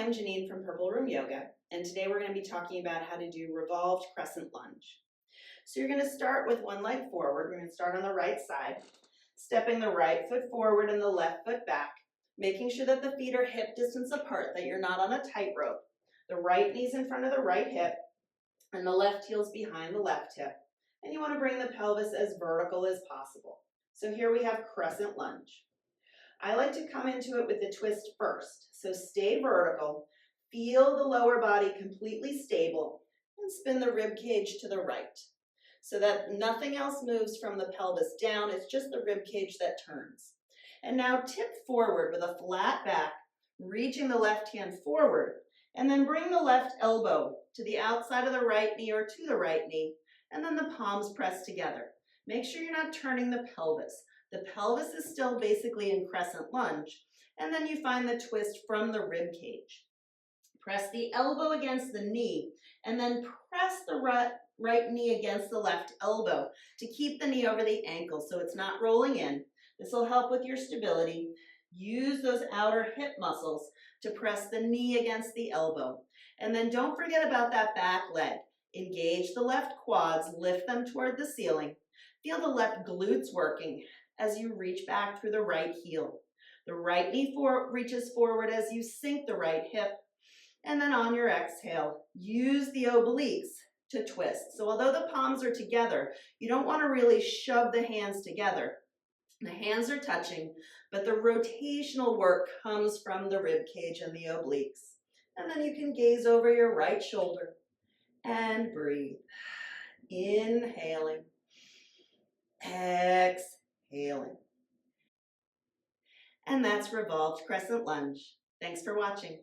I'm Janine from Purple Room Yoga, and today we're going to be talking about how to do revolved crescent lunge. So you're going to start with one leg forward. We're going to start on the right side, stepping the right foot forward and the left foot back, making sure that the feet are hip distance apart, that you're not on a tightrope. The right knee's in front of the right hip, and the left heel's behind the left hip. And you want to bring the pelvis as vertical as possible. So here we have crescent lunge. I like to come into it with the twist first. So stay vertical, feel the lower body completely stable, and spin the rib cage to the right so that nothing else moves from the pelvis down. It's just the rib cage that turns. And now tip forward with a flat back, reaching the left hand forward, and then bring the left elbow to the outside of the right knee or to the right knee, and then the palms press together. Make sure you're not turning the pelvis. The pelvis is still basically in crescent lunge, and then you find the twist from the rib cage. Press the elbow against the knee, and then press the right knee against the left elbow to keep the knee over the ankle so it's not rolling in. This will help with your stability. Use those outer hip muscles to press the knee against the elbow. And then don't forget about that back leg. Engage the left quads, lift them toward the ceiling. Feel the left glutes working as you reach back through the right heel. The right knee reaches forward as you sink the right hip. And then on your exhale, use the obliques to twist. So although the palms are together, you don't want to really shove the hands together. The hands are touching, but the rotational work comes from the rib cage and the obliques. And then you can gaze over your right shoulder and breathe. Inhaling, exhaling. And that's revolved crescent lunge. Thanks for watching.